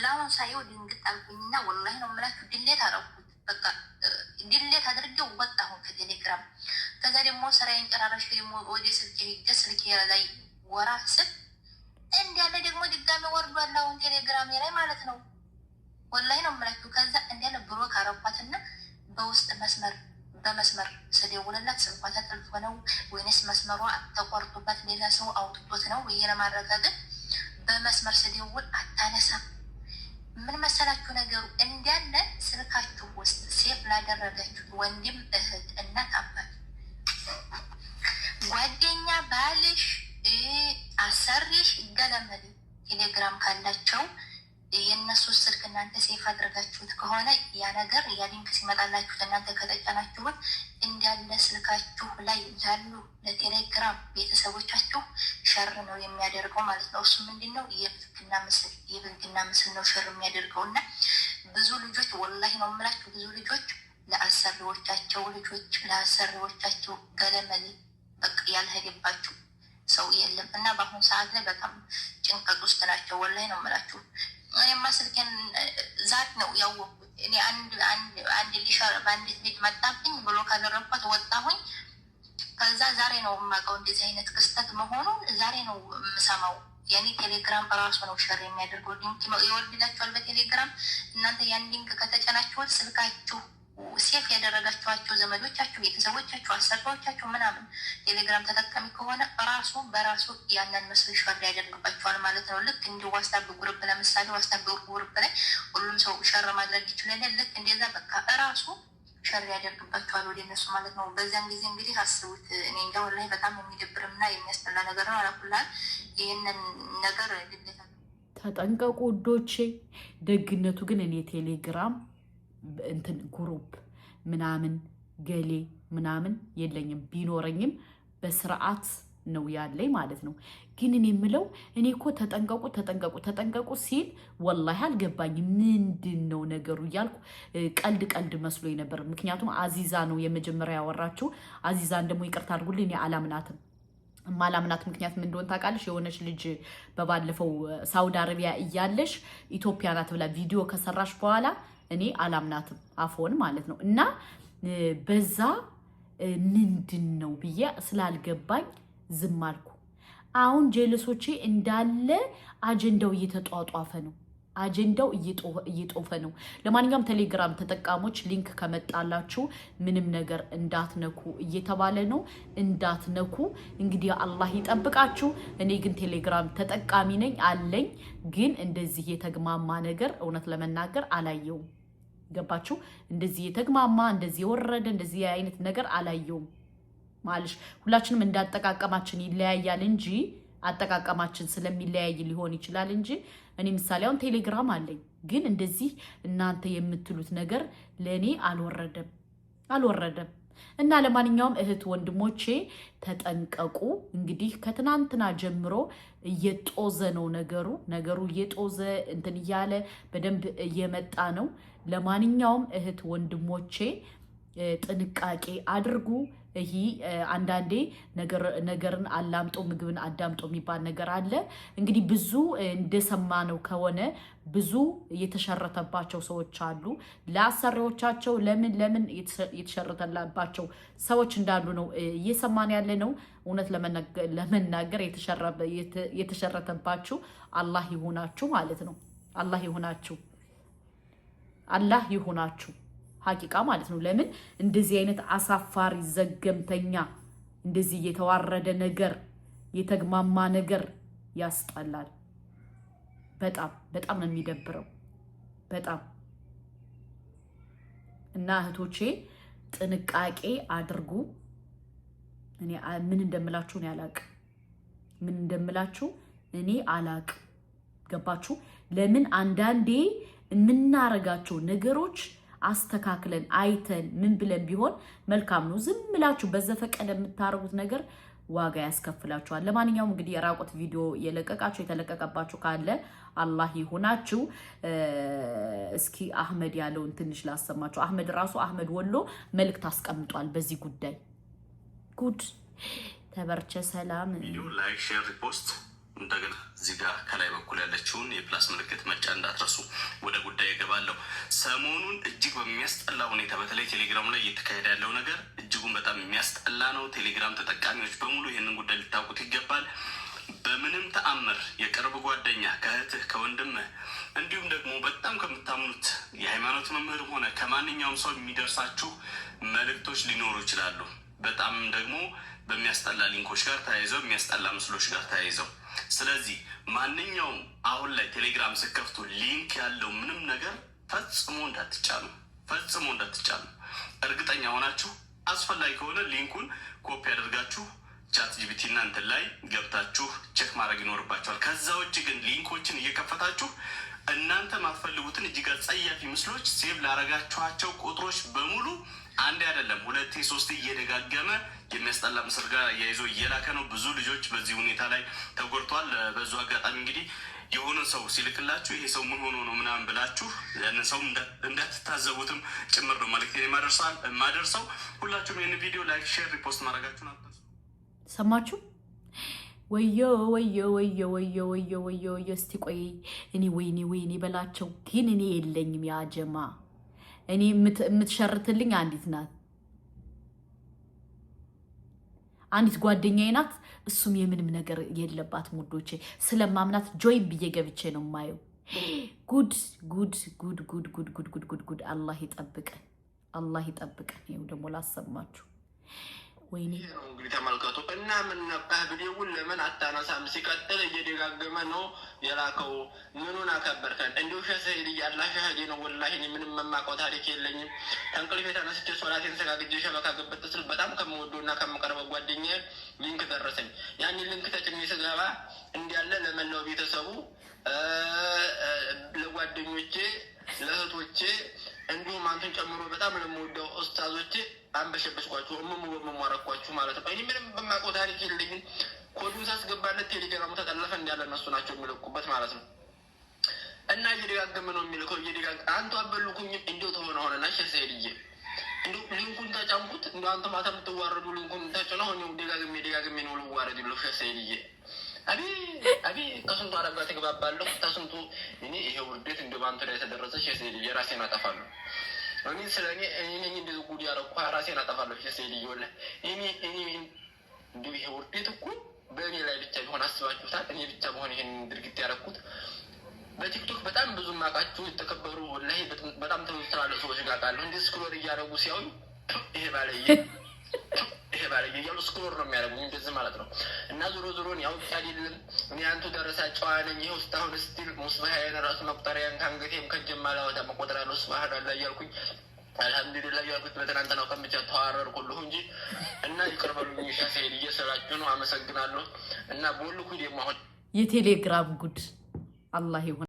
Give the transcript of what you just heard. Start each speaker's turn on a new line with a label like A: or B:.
A: ዱላውን ሳየው ድንግጥ አልኩኝና ወላሂ ነው የምላችሁ ድሌት አደረኩት። በቃ ድሌት አድርጌው ወጣሁ ከቴሌግራም። ከዛ ደግሞ ስራዬን ጨራረሽ ደግሞ ወደ ስልኬ ላይ ወራፍ ስል እንዲያለ ደግሞ ድጋሚ ወርዷል አሁን ቴሌግራሜ ላይ ማለት ነው። ወላሂ ነው የምላችሁ። ከዛ እንዲያለ ብሎክ አረኳትና በውስጥ በመስመር ስደውልላት ስልኳ ተጠልፎ ነው ወይንስ መስመሯ ተቆርጦባት ሌላ ሰው አውጥቶት ነው ብዬ ለማረጋገጥ በመስመር ስደውል አታነሳም። ምን መሰላችሁ ነገሩ እንዲያለ ስልካችሁ ውስጥ ሴፍ ላደረጋችሁት ወንድም፣ እህት፣ እናት፣ አባት፣ ጓደኛ፣ ባልሽ፣ አሰሪሽ ገለመሌ ቴሌግራም ካላቸው የእነሱ ስልክ እናንተ ሴፍ አድርጋችሁት ከሆነ ያ ነገር ያ ሊንክ ሲመጣላችሁት እናንተ ከተጫናችሁት እንዳለ ስልካችሁ ላይ ያሉ ለቴሌግራም ቤተሰቦቻችሁ ሸር ነው የሚያደርገው ማለት ነው። እሱ ምንድን ነው? የብልግና ምስል ነው ሸር የሚያደርገው። እና ብዙ ልጆች ወላሂ ነው የምላችሁ ብዙ ልጆች ለአሰሪዎቻቸው ገለመሌ በቃ ያልሄደባችሁ ሰው የለም። እና በአሁኑ ሰዓት ላይ በጣም ጭንቀት ውስጥ ናቸው። ወላሂ ነው የምላችሁ። እኔማ ስልኬን ዛት ነው ያወቅኩት። እኔ አንድ ሊሸር በአንዲት ልጅ መጣብኝ ብሎ ካደረግኳት ወጣሁኝ። ከዛ ዛሬ ነው የማውቀው እንደዚህ አይነት ክስተት መሆኑን ዛሬ ነው የምሰማው። ያኔ ቴሌግራም እራሱ ነው ሸር የሚያደርገው። ሊንክ ይወርድላችኋል በቴሌግራም። እናንተ ያን ሊንክ ከተጨናችሁት ስልካችሁ ሴፍ ያደረጋችኋቸው ዘመዶቻችሁ፣ ቤተሰቦቻችሁ፣ አሰሪዎቻችሁ ምናምን ቴሌግራም ተጠቃሚ ከሆነ በራሱ ያንን ምስል ሸር ያደርግባችኋል ማለት ነው። ልክ እንደ ዋትስአፕ ግሩፕ ለምሳሌ ዋትስአፕ ግሩፕ ላይ ሁሉም ሰው ሸር ማድረግ ይችላል። ልክ እንደዛ በቃ እራሱ ሸር ያደርግባችኋል ወደ እነሱ ማለት ነው። በዚያን ጊዜ እንግዲህ አስቡት። እኔ እንጃ ወላሂ በጣም የሚደብርና የሚያስጠላ ነገር ነው። አላኩላል ይህንን ነገር ግዴታ
B: ተጠንቀቁ ውዶቼ። ደግነቱ ግን እኔ ቴሌግራም እንትን ግሩፕ ምናምን ገሌ ምናምን የለኝም። ቢኖረኝም በስርዓት ነው ያለኝ ማለት ነው። ግን እኔ የምለው እኔ እኮ ተጠንቀቁ ሲል ወላሂ አልገባኝም። ምንድን ነው ነገሩ እያልኩ ቀልድ መስሎኝ ነበር። ምክንያቱም አዚዛ ነው የመጀመሪያ ያወራችው። አዚዛን ደግሞ ይቅርታ አድርጉልኝ እኔ አላምናትም። ማላምናት ምክንያት ምን እንደሆነ ታውቃለሽ? የሆነች ልጅ በባለፈው ሳውዲ አረቢያ እያለሽ ኢትዮጵያ ናት ብላ ቪዲዮ ከሰራሽ በኋላ እኔ አላምናትም አፎን ማለት ነው። እና በዛ ምንድን ነው ብዬ ስላልገባኝ ዝም አልኩ። አሁን ጀለሶቼ እንዳለ አጀንዳው እየተጧጧፈ ነው። አጀንዳው እየጦፈ ነው። ለማንኛውም ቴሌግራም ተጠቃሞች ሊንክ ከመጣላችሁ ምንም ነገር እንዳትነኩ እየተባለ ነው። እንዳትነኩ እንግዲህ አላህ ይጠብቃችሁ። እኔ ግን ቴሌግራም ተጠቃሚ ነኝ አለኝ። ግን እንደዚህ የተግማማ ነገር እውነት ለመናገር አላየውም። ገባችሁ? እንደዚህ የተግማማ እንደዚህ የወረደ እንደዚህ አይነት ነገር አላየውም ማለሽ። ሁላችንም እንዳጠቃቀማችን ይለያያል እንጂ አጠቃቀማችን ስለሚለያይ ሊሆን ይችላል እንጂ እኔ ምሳሌ አሁን ቴሌግራም አለኝ። ግን እንደዚህ እናንተ የምትሉት ነገር ለኔ አልወረደም። እና ለማንኛውም እህት ወንድሞቼ ተጠንቀቁ። እንግዲህ ከትናንትና ጀምሮ እየጦዘ ነው ነገሩ እየጦዘ እንትን እያለ በደንብ እየመጣ ነው። ለማንኛውም እህት ወንድሞቼ ጥንቃቄ አድርጉ። ይሄ አንዳንዴ ነገርን አላምጦ ምግብን አዳምጦ የሚባል ነገር አለ። እንግዲህ ብዙ እንደሰማነው ከሆነ ብዙ የተሸረተባቸው ሰዎች አሉ። ለአሰሪዎቻቸው ለምን የተሸረተላባቸው ሰዎች እንዳሉ ነው እየሰማን ያለ ነው። እውነት ለመናገር የተሸረተባችሁ አላህ ይሁናችሁ ማለት ነው። አላህ ይሁናችሁ ሀቂቃ ማለት ነው። ለምን እንደዚህ አይነት አሳፋሪ ዘገምተኛ እንደዚህ የተዋረደ ነገር የተግማማ ነገር ያስጠላል። በጣም ነው የሚደብረው በጣም። እና እህቶቼ ጥንቃቄ አድርጉ። እኔ ምን እንደምላችሁ እኔ አላቅም። ገባችሁ? ለምን አንዳንዴ የምናረጋቸው ነገሮች አስተካክለን አይተን ምን ብለን ቢሆን መልካም ነው። ዝም ብላችሁ በዘፈቀደ የምታረጉት ነገር ዋጋ ያስከፍላችኋል። ለማንኛውም እንግዲህ የራቁት ቪዲዮ የተለቀቀባችሁ ካለ አላህ ይሁናችሁ። እስኪ አህመድ ያለውን ትንሽ ላሰማችሁ። አህመድ ወሎ መልእክት አስቀምጧል በዚህ ጉዳይ። ጉድ ተበርቸ ሰላም
C: ላይክ ሼር ሪፖስት እንደገና እዚህ ጋር ከላይ በኩል ያለችውን የፕላስ ምልክት መጫን እንዳትረሱ። ወደ ጉዳይ እገባለሁ። ሰሞኑን እጅግ በሚያስጠላ ሁኔታ በተለይ ቴሌግራም ላይ እየተካሄደ ያለው ነገር እጅጉን በጣም የሚያስጠላ ነው። ቴሌግራም ተጠቃሚዎች በሙሉ ይህንን ጉዳይ ልታውቁት ይገባል። በምንም ተአምር የቅርብ ጓደኛ ከእህትህ ከወንድምህ እንዲሁም ደግሞ በጣም ከምታምኑት የሃይማኖት መምህርም ሆነ ከማንኛውም ሰው የሚደርሳችሁ መልእክቶች ሊኖሩ ይችላሉ። በጣም ደግሞ በሚያስጠላ ሊንኮች ጋር ተያይዘው የሚያስጠላ ምስሎች ጋር ተያይዘው። ስለዚህ ማንኛውም አሁን ላይ ቴሌግራም ስከፍቱ ሊንክ ያለው ምንም ነገር ፈጽሞ እንዳትጫኑ። እርግጠኛ ሆናችሁ አስፈላጊ ከሆነ ሊንኩን ኮፒ አድርጋችሁ ቻት ጂፒቲ እና እንትን ላይ ገብታችሁ ቼክ ማድረግ ይኖርባችኋል። ከዛ ውጭ ግን ሊንኮችን እየከፈታችሁ እናንተ ማትፈልጉትን እጅግ አጸያፊ ምስሎች ሴቭ ላረጋችኋቸው ቁጥሮች በሙሉ አንድ አይደለም 2 3 እየደጋገመ የሚያስጠላ ምስል ጋር እያይዞ እየላከ ነው። ብዙ ልጆች በዚህ ሁኔታ ላይ ተጎድቷል። በዙ አጋጣሚ እንግዲህ የሆነ ሰው ሲልክላችሁ ይሄ ሰው ምን ሆኖ ነው ምናምን ብላችሁ ያንን ሰው እንዳትታዘቡትም ጭምር ነው መልዕክት የማደርሰው። ሁላችሁም ይህን ቪዲዮ ላይክ፣ ሼር፣ ሪፖስት ማድረጋችሁን አትርሱ።
B: ሰማችሁ? ወዮ ወዮ ወዮ ወዮ ወዮ ወዮ ወዮ። እስቲ ቆይ እኔ ወይኔ በላቸው። ግን እኔ የለኝም ያጀማ። እኔ የምትሸርትልኝ አንዲት ናት፣ አንዲት ጓደኛዬ ናት። እሱም የምንም ነገር የለባት ሙዶቼ። ስለማምናት ጆይን ብዬ ገብቼ ነው የማየው። ጉድ ጉድ ጉድ ጉድ ጉድ ጉድ ጉድ ጉድ ጉድ። አላህ ይጠብቀን፣ አላህ ይጠብቀን። ይኸው ደግሞ ላሰማችሁ። ወይኔ
D: እንግዲህ ተመልከቱ። እና ምን ነበር ቪዲዮውን ለምን አታነሳም? ሲቀጥል እየደጋገመ ነው የላከው። ምኑን አከበርከን? እንዲሁ ሸሰይድ ያላህ ሸህዴ ነው። ወላሂ እኔ ምንም የማውቀው ታሪክ የለኝም። ተንቅልፌ ተነስቼ ሶላቴን ሰጋግጄ ሸበካ ገበት ስል በጣም ከምወደውና ከምቀርበው ጓደኛዬ ሊንክ ደረሰኝ። ያን ሊንክ ተጭኜ ስገባ እንዲያለ ለመላው ቤተሰቡ፣ ለጓደኞቼ፣ ለእህቶቼ እንዲሁም አንተን ጨምሮ በጣም ለምወደው ኡስታዞቼ አንበሸበሽኳችሁ፣ በመሟረኳችሁ ማለት ነው። እኔ ምንም በማውቀው ታሪክ የለኝም። ኮዱን ሳስገባለት ቴሌግራሙ ተጠለፈ እንዳለ እነሱ ናቸው የሚለቁበት ማለት ነው። እና እየደጋገመ ነው የሚልከው። አንተ አበሉኩኝም እንዲሁ ተሆነ ሆነና ሸሰይድዬ እንዲሁ ሊንኩን ተጫንኩት። እንዲሁ አንተ ማታ የምትዋረዱ ሊንኩን ተጭነው እኔ ደጋግሜ ነው ልዋረድ ይለው ሸሰይድዬ። አቢ ከስንቱ አረጋ ተግባባለሁ። ከስንቱ እኔ ይሄ ውርደት እንደ ባንተ ላይ የተደረሰ ሸሰይድዬ ራሴን አጠፋለሁ። እኔ ስለኔ እንደዚህ ጉድ ያረኩ ራሴን አጠፋለሁ ሸሰይድዬ። ወላሂ እኔ እንዲሁ ይሄ ውርደት እኮ በእኔ ላይ ብቻ ቢሆን አስባችሁታል? እኔ ብቻ በሆነ ይሄን ድርጊት ያረኩት። በቲክቶክ በጣም ብዙ ማቃችሁ የተከበሩ ወላሂ በጣም ትላልቅ ሰዎች ጋር ቃለሁ እንዲህ ስክሮል እያደረጉ ሲያዩኝ ይሄ ባለየ እያሉ ስክሮል ነው የሚያደርጉኝ እንደዚህ ማለት ነው። እና ዞሮን ያው አይደለም እኔ አንቱ ደረሳ ጨዋ ነኝ። ይኸው እስካሁን ስቲል ሙስባሃዬን ራሱ መቁጠሪያን ከአንገቴም ከእጄም አላወጣ መቆጠሪያለሁ ስብሃን አላህ እያልኩኝ አልሐምዱሊላህ እያልኩት በትናንትናው ቀን ብቻ ተዋረድኩልሁ እንጂ እና ይቅር በሉኝ ሸሰይድ እየሰራችሁ ነው። አመሰግናለሁ። እና ቦልኩ ደግሞ አሁን
B: የቴሌግራም ጉድ አላህ ይሁን።